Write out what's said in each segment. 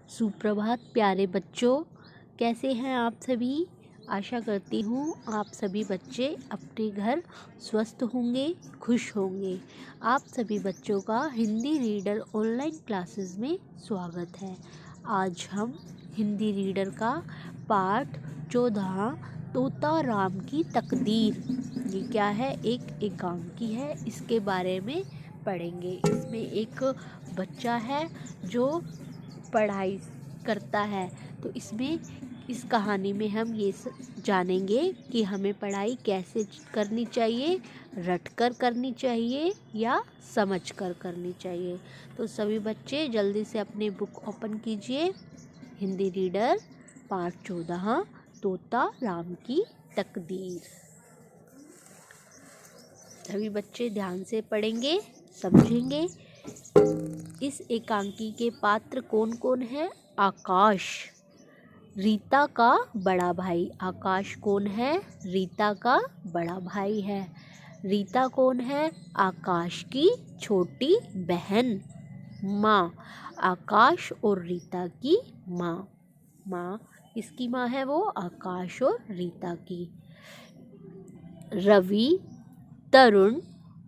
सुप्रभात प्यारे बच्चों, कैसे हैं आप सभी। आशा करती हूँ आप सभी बच्चे अपने घर स्वस्थ होंगे, खुश होंगे। आप सभी बच्चों का हिंदी रीडर ऑनलाइन क्लासेस में स्वागत है। आज हम हिंदी रीडर का पाठ 14 तोता राम की तकदीर, ये क्या है, एक एकांकी है, इसके बारे में पढ़ेंगे। इसमें एक बच्चा है जो पढ़ाई करता है, तो इसमें इस कहानी में हम ये जानेंगे कि हमें पढ़ाई कैसे करनी चाहिए, रटकर करनी चाहिए या समझकर करनी चाहिए। तो सभी बच्चे जल्दी से अपनी बुक ओपन कीजिए। हिंदी रीडर पाठ 14 तोता राम की तकदीर। सभी बच्चे ध्यान से पढ़ेंगे, समझेंगे। इस एकांकी के पात्र कौन कौन है। आकाश, रीता का बड़ा भाई। आकाश कौन है, रीता का बड़ा भाई है। रीता कौन है, आकाश की छोटी बहन। माँ, आकाश और रीता की माँ। माँ किसकी माँ है, वो आकाश और रीता की। रवि, तरुण,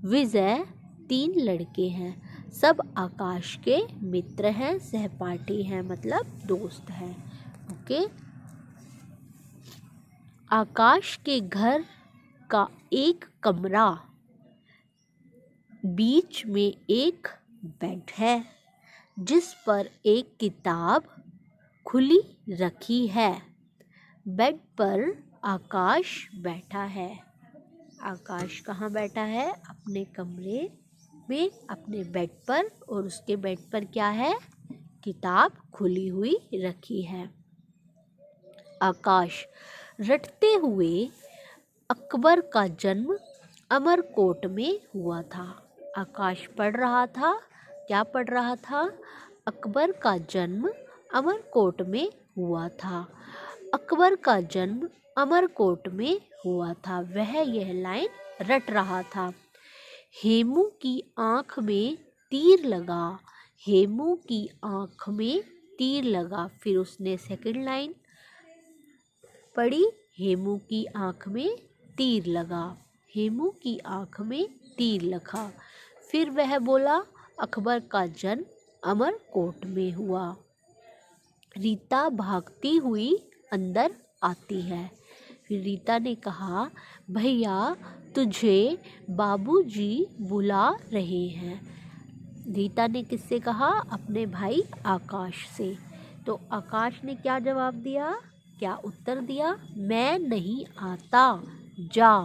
विजय 3 लड़के हैं। सब आकाश के मित्र हैं, सहपाठी हैं, मतलब दोस्त हैं। ओके। आकाश के घर का एक कमरा, बीच में एक बेड है जिस पर एक किताब खुली रखी है। बेड पर आकाश बैठा है। आकाश कहाँ बैठा है, अपने कमरे में, अपने बेड पर, और उसके बेड पर क्या है, किताब खुली हुई रखी है। आकाश रटते हुए अकबर का जन्म अमरकोट में हुआ था। आकाश पढ़ रहा था, क्या पढ़ रहा था, अकबर का जन्म अमरकोट में हुआ था। अकबर का जन्म अमरकोट में हुआ था, वह यह लाइन रट रहा था। हेमू की आँख में तीर लगा, हेमू की आँख में तीर लगा। फिर उसने सेकंड लाइन पढ़ी, हेमू की आँख में तीर लगा, हेमू की आँख में तीर लगा। फिर वह बोला, अकबर का जन्म अमरकोट में हुआ। रीता भागती हुई अंदर आती है। फिर रीता ने कहा, भैया तुझे बाबूजी बुला रहे हैं। रीता ने किससे कहा, अपने भाई आकाश से। तो आकाश ने क्या जवाब दिया, क्या उत्तर दिया, मैं नहीं आता, जा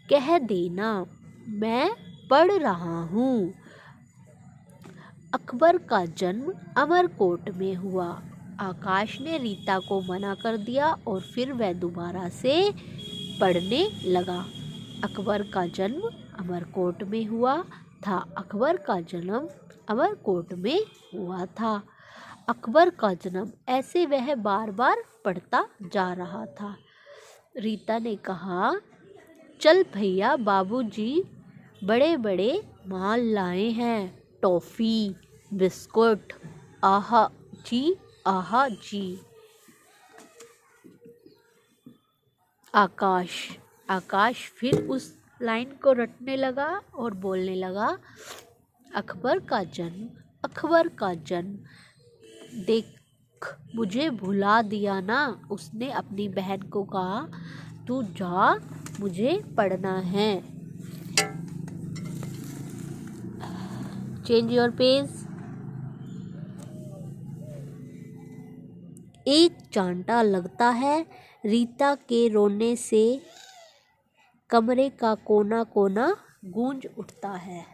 कह देना, मैं पढ़ रहा हूँ। अकबर का जन्म अमरकोट में हुआ। आकाश ने रीता को मना कर दिया और फिर वह दोबारा से पढ़ने लगा। अकबर का जन्म अमरकोट में हुआ था। अकबर का जन्म अमरकोट में हुआ था। अकबर का जन्म, ऐसे वह बार बार पढ़ता जा रहा था। रीता ने कहा, चल भैया बाबूजी बड़े बड़े माल लाए हैं, टॉफ़ी, बिस्कुट, आहा जी, आहा जी। आकाश फिर उस लाइन को रटने लगा और बोलने लगा, अकबर का जन्म, अकबर का जन्म, देख मुझे भुला दिया ना। उसने अपनी बहन को कहा, तू जा, मुझे पढ़ना है। Change your page. एक चांटा लगता है, रीता के रोने से कमरे का कोना कोना गूंज उठता है।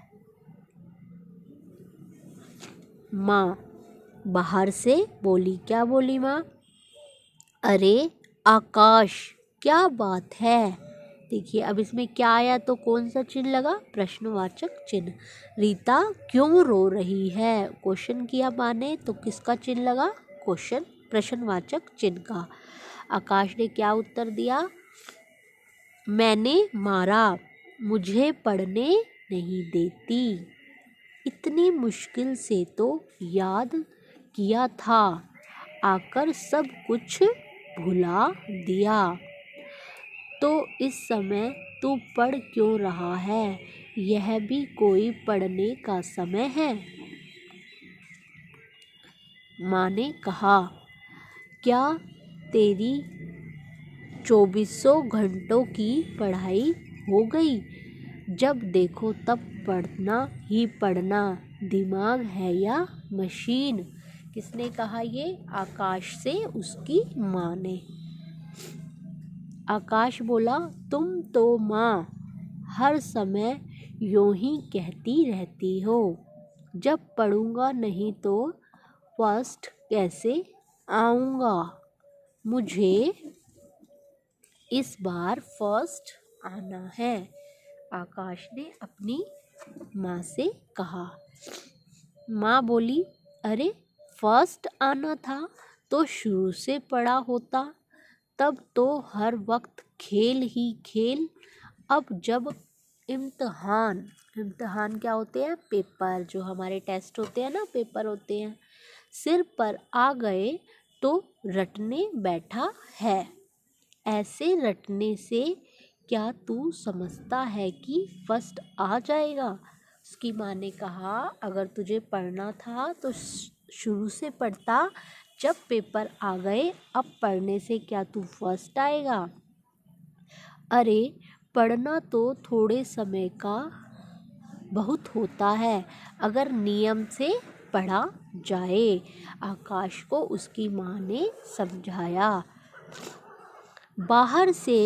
माँ बाहर से बोली, क्या बोली माँ, अरे आकाश क्या बात है। देखिए अब इसमें क्या आया, तो कौन सा चिन्ह लगा, प्रश्नवाचक चिन्ह। रीता क्यों रो रही है, क्वेश्चन किया माँ ने, तो किसका चिन्ह लगा, क्वेश्चन, प्रश्नवाचक चिन्ह का। आकाश ने क्या उत्तर दिया, मैंने मारा, मुझे पढ़ने नहीं देती, इतनी मुश्किल से तो याद किया था, आकर सब कुछ भुला दिया। तो इस समय तू पढ़ क्यों रहा है? यह भी कोई पढ़ने का समय है? माँ ने कहा, क्या तेरी 2400 घंटों की पढ़ाई हो गई? जब देखो तब पढ़ना ही पढ़ना, दिमाग है या मशीन? किसने कहा ये? आकाश से उसकी माँ ने। आकाश बोला, तुम तो माँ हर समय यूं ही कहती रहती हो, जब पढ़ूंगा नहीं तो फर्स्ट कैसे आऊँगा? मुझे इस बार फर्स्ट आना है। आकाश ने अपनी माँ से कहा। माँ बोली, अरे फर्स्ट आना था तो शुरू से पढ़ा होता, तब तो हर वक्त खेल ही खेल। अब जब इम्तिहान क्या होते हैं? पेपर, जो हमारे टेस्ट होते हैं ना, पेपर होते हैं, सिर पर आ गए तो रटने बैठा है। ऐसे रटने से क्या तू समझता है कि फर्स्ट आ जाएगा? उसकी माँ ने कहा, अगर तुझे पढ़ना था तो शुरू से पढ़ता, जब पेपर आ गए अब पढ़ने से क्या तू फर्स्ट आएगा? अरे पढ़ना तो थोड़े समय का बहुत होता है, अगर नियम से पढ़ा जाए। आकाश को उसकी माँ ने समझाया। बाहर से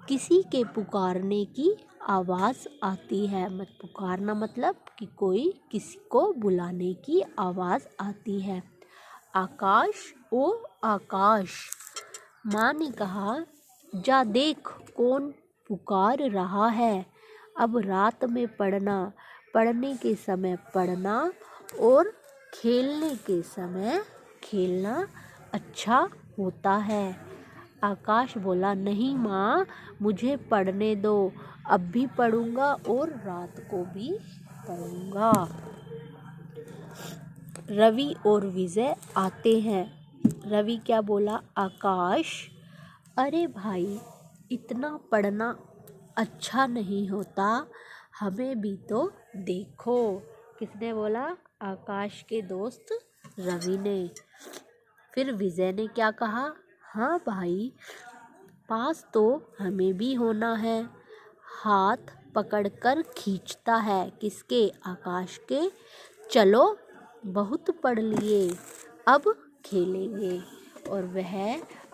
किसी के पुकारने की आवाज़ आती है। मत पुकारना मतलब कि कोई किसी को बुलाने की आवाज़ आती है। आकाश, ओ आकाश। माँ ने कहा, जा देख कौन पुकार रहा है। अब रात में पढ़ना, पढ़ने के समय पढ़ना और खेलने के समय खेलना अच्छा होता है। आकाश बोला, नहीं माँ, मुझे पढ़ने दो, अब भी पढ़ूंगा और रात को भी पढ़ूंगा। रवि और विजय आते हैं। रवि क्या बोला? आकाश, अरे भाई इतना पढ़ना अच्छा नहीं होता, हमें भी तो देखो। किसने बोला? आकाश के दोस्त रवि ने। फिर विजय ने क्या कहा? हाँ भाई, पास तो हमें भी होना है। हाथ पकड़कर खींचता है। किसके? आकाश के। चलो बहुत पढ़ लिए, अब खेलेंगे। और वह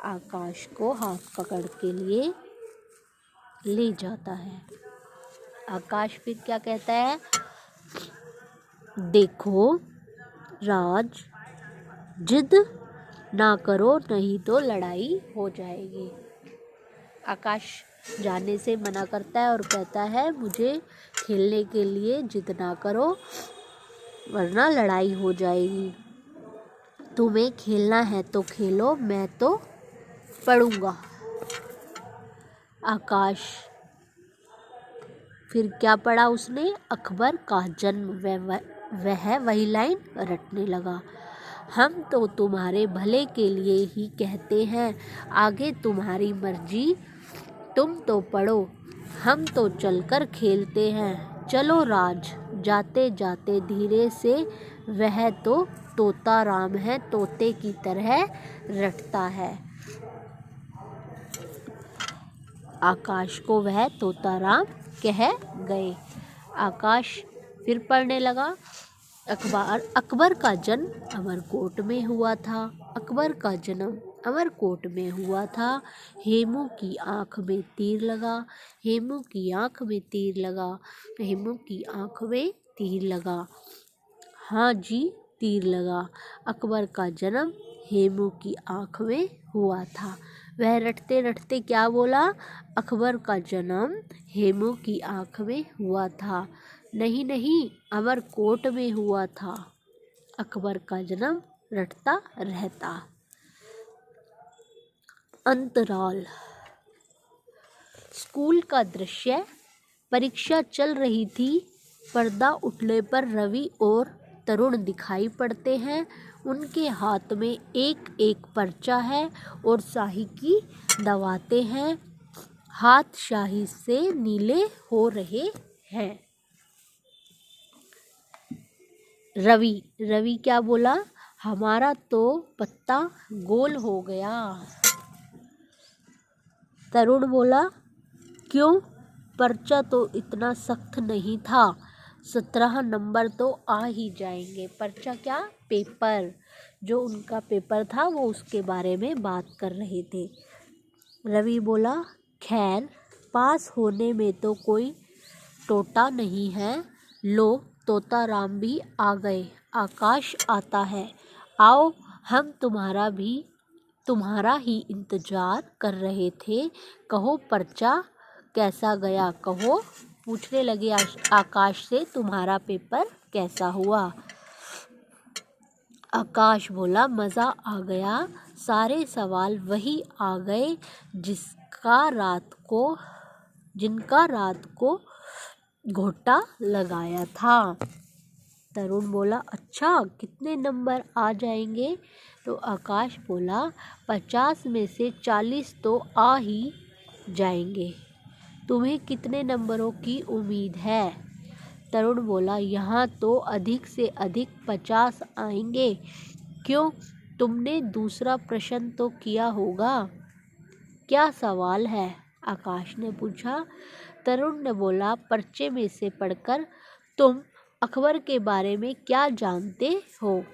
आकाश को हाथ पकड़ के लिए ले जाता है। आकाश फिर क्या कहता है? देखो राज, जिद ना करो नहीं तो लड़ाई हो जाएगी। आकाश जाने से मना करता है और कहता है, मुझे खेलने के लिए जिद ना करो वरना लड़ाई हो जाएगी। तुम्हें खेलना है तो खेलो, मैं तो पढ़ूंगा। आकाश फिर क्या पढ़ा उसने? अकबर का जन्म। वह वही लाइन रटने लगा। हम तो तुम्हारे भले के लिए ही कहते हैं, आगे तुम्हारी मर्जी, तुम तो पढ़ो, हम तो चलकर खेलते हैं। चलो राज। जाते जाते धीरे से, वह तो तोता राम है, तोते की तरह रटता है। आकाश को वह तोता राम कह गए। आकाश फिर पढ़ने लगा। अकबर का जन्म अमरकोट में हुआ था। अकबर का जन्म अमरकोट में हुआ था। हेमू की आँख में तीर लगा। हेमू की आँख में तीर लगा। हेमू की आँख में तीर लगा। हाँ जी, तीर लगा। अकबर का जन्म हेमू की आँख में हुआ था। वह रटते रटते क्या बोला? अकबर का जन्म हेमू की आँख में हुआ था। नहीं नहीं, अमरकोट में हुआ था। अकबर का जन्म रटता रहता। अंतराल। स्कूल का दृश्य। परीक्षा चल रही थी। पर्दा उठने पर रवि और तरुण दिखाई पड़ते हैं। उनके हाथ में एक एक पर्चा है और स्याही की दबाते हैं। हाथ स्याही से नीले हो रहे हैं। रवि क्या बोला? हमारा तो पत्ता गोल हो गया। तरुण बोला, क्यों? पर्चा तो इतना सख्त नहीं था, 17 नंबर तो आ ही जाएंगे। पर्चा क्या? पेपर। जो उनका पेपर था वो उसके बारे में बात कर रहे थे। रवि बोला, खैर पास होने में तो कोई टोटा नहीं है। लो तोता राम भी आ गए। आकाश आता है। आओ, हम तुम्हारा ही इंतजार कर रहे थे। कहो पर्चा कैसा गया? कहो। पूछने लगे आकाश से, तुम्हारा पेपर कैसा हुआ? आकाश बोला, मज़ा आ गया। सारे सवाल वही आ गए जिनका रात को घोटा लगाया था। तरुण बोला, अच्छा कितने नंबर आ जाएंगे? तो आकाश बोला, 50 में से 40 तो आ ही जाएंगे। तुम्हें कितने नंबरों की उम्मीद है? तरुण बोला, यहाँ तो अधिक से अधिक 50 आएंगे। क्यों? तुमने दूसरा प्रश्न तो किया होगा। क्या सवाल है? आकाश ने पूछा। तरुण ने बोला, पर्चे में से पढ़कर तुम अकबर के बारे में क्या जानते हो?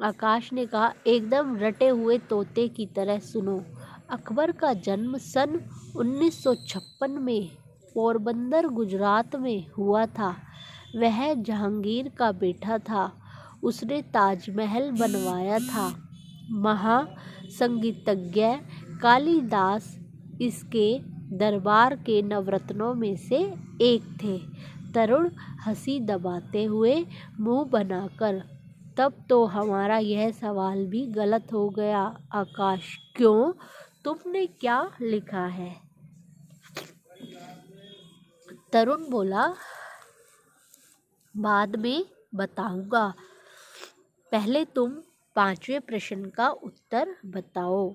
आकाश ने कहा, एकदम रटे हुए तोते की तरह सुनो। अकबर का जन्म सन 1956 में पोरबंदर गुजरात में हुआ था। वह जहांगीर का बेटा था। उसने ताजमहल बनवाया था। महासंगीतज्ञ कालिदास इसके दरबार के नवरत्नों में से एक थे। तरुण हंसी दबाते हुए मुंह बनाकर, तब तो हमारा यह सवाल भी गलत हो गया। आकाश, क्यों? तुमने क्या लिखा है? तरुण बोला, बाद में बताऊंगा, पहले तुम 5वें प्रश्न का उत्तर बताओ।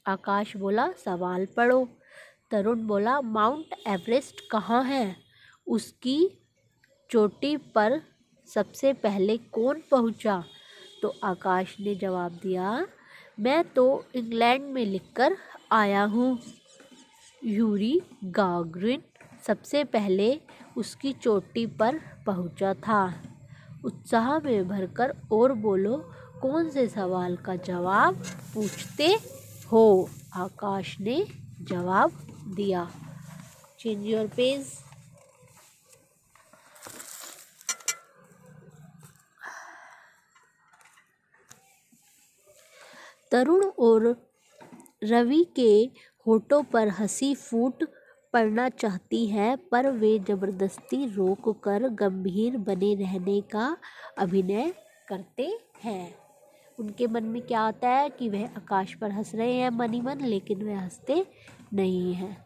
आकाश बोला, सवाल पढ़ो। तरुण बोला, माउंट एवरेस्ट कहाँ है? उसकी चोटी पर सबसे पहले कौन पहुंचा? तो आकाश ने जवाब दिया, मैं तो इंग्लैंड में लिखकर आया हूँ। यूरी गागरिन सबसे पहले उसकी चोटी पर पहुंचा था। उत्साह में भरकर और बोलो, कौन से सवाल का जवाब पूछते हो? आकाश ने जवाब दिया। Change your page. तरुण और रवि के होठों पर हंसी फूट पड़ना चाहती है, पर वे जबरदस्ती रोक कर गंभीर बने रहने का अभिनय करते हैं। उनके मन में क्या आता है कि वह आकाश पर हंस रहे हैं मन ही मन, लेकिन वह हंसते नहीं हैं।